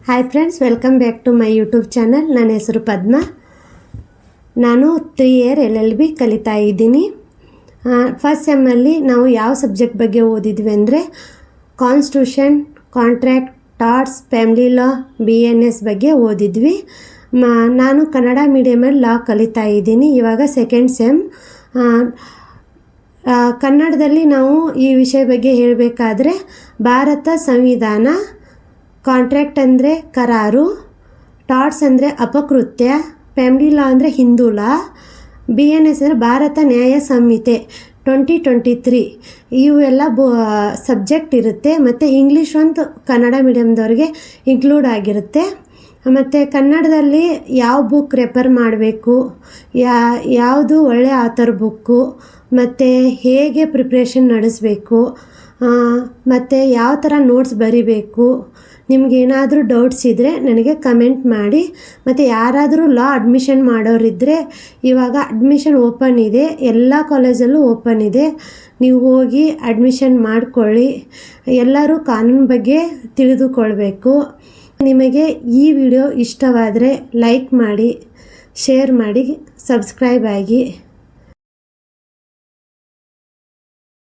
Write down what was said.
Hi friends, welcome back to my YouTube channel. ನನ್ನ ಹೆಸರು ಪದ್ಮ. ನಾನು 3 ಇಯರ್ LLB ಕಲಿತಾ ಇದ್ದೀನಿ. ಫಸ್ಟ್ ಸೆಮ್ಮಲ್ಲಿ ನಾವು ಯಾವ ಸಬ್ಜೆಕ್ಟ್ ಬಗ್ಗೆ ಓದಿದ್ವಿ ಅಂದರೆ ಕಾನ್ಸ್ಟಿಟ್ಯೂಷನ್, ಕಾಂಟ್ರ್ಯಾಕ್ಟ್, ಟಾರ್ಟ್ಸ್, ಫ್ಯಾಮಿಲಿ ಲಾ, BNS ಬಗ್ಗೆ ಓದಿದ್ವಿ. ನಾನು ಕನ್ನಡ ಮೀಡಿಯಮಲ್ಲಿ ಲಾ ಕಲಿತಾ ಇದ್ದೀನಿ. ಇವಾಗ ಸೆಕೆಂಡ್ ಸೆಮ್. ಕನ್ನಡದಲ್ಲಿ ನಾವು ಈ ವಿಷಯ ಬಗ್ಗೆ ಹೇಳಬೇಕಾದ್ರೆ ಭಾರತ ಸಂವಿಧಾನ, ಕಾಂಟ್ರ್ಯಾಕ್ಟ್ ಅಂದರೆ ಕರಾರು, ಟಾರ್ಟ್ಸ್ ಅಂದರೆ ಅಪಕೃತ್ಯ, ಫ್ಯಾಮಿಲಿ ಲಾ ಅಂದರೆ ಹಿಂದೂ ಲಾ, BNS ಅಂದರೆ ಭಾರತ ನ್ಯಾಯ ಸಂಹಿತೆ 2023 ಇವೆಲ್ಲ ಸಬ್ಜೆಕ್ಟ್ ಇರುತ್ತೆ. ಮತ್ತು ಇಂಗ್ಲೀಷ್ ಒಂದು ಕನ್ನಡ ಮೀಡಿಯಮ್ದವ್ರಿಗೆ ಇನ್ಕ್ಲೂಡ್ ಆಗಿರುತ್ತೆ. ಮತ್ತು ಕನ್ನಡದಲ್ಲಿ ಯಾವ ಬುಕ್ ರೆಫರ್ ಮಾಡಬೇಕು, ಯಾವುದು ಒಳ್ಳೆಯ ಆಥರ್ ಬುಕ್ಕು, ಮತ್ತು ಹೇಗೆ ಪ್ರಿಪ್ರೇಷನ್ ನಡೆಸಬೇಕು, ಮತ್ತು ಯಾವ ಥರ ನೋಟ್ಸ್ ಬರಿಬೇಕು, ನಿಮಗೇನಾದರೂ ಡೌಟ್ಸ್ ಇದ್ದರೆ ನನಗೆ ಕಮೆಂಟ್ ಮಾಡಿ. ಮತ್ತು ಯಾರಾದರೂ ಲಾ ಅಡ್ಮಿಷನ್ ಮಾಡೋರಿದ್ದರೆ ಇವಾಗ ಅಡ್ಮಿಷನ್ ಓಪನ್ ಇದೆ, ಎಲ್ಲ ಕಾಲೇಜಲ್ಲೂ ಓಪನ್ ಇದೆ. ನೀವು ಹೋಗಿ ಅಡ್ಮಿಷನ್ ಮಾಡಿಕೊಳ್ಳಿ. ಎಲ್ಲರೂ ಕಾನೂನು ಬಗ್ಗೆ ತಿಳಿದುಕೊಳ್ಬೇಕು. ನಿಮಗೆ ಈ ವಿಡಿಯೋ ಇಷ್ಟವಾದರೆ ಲೈಕ್ ಮಾಡಿ, ಶೇರ್ ಮಾಡಿ, ಸಬ್ಸ್ಕ್ರೈಬ್ ಆಗಿ.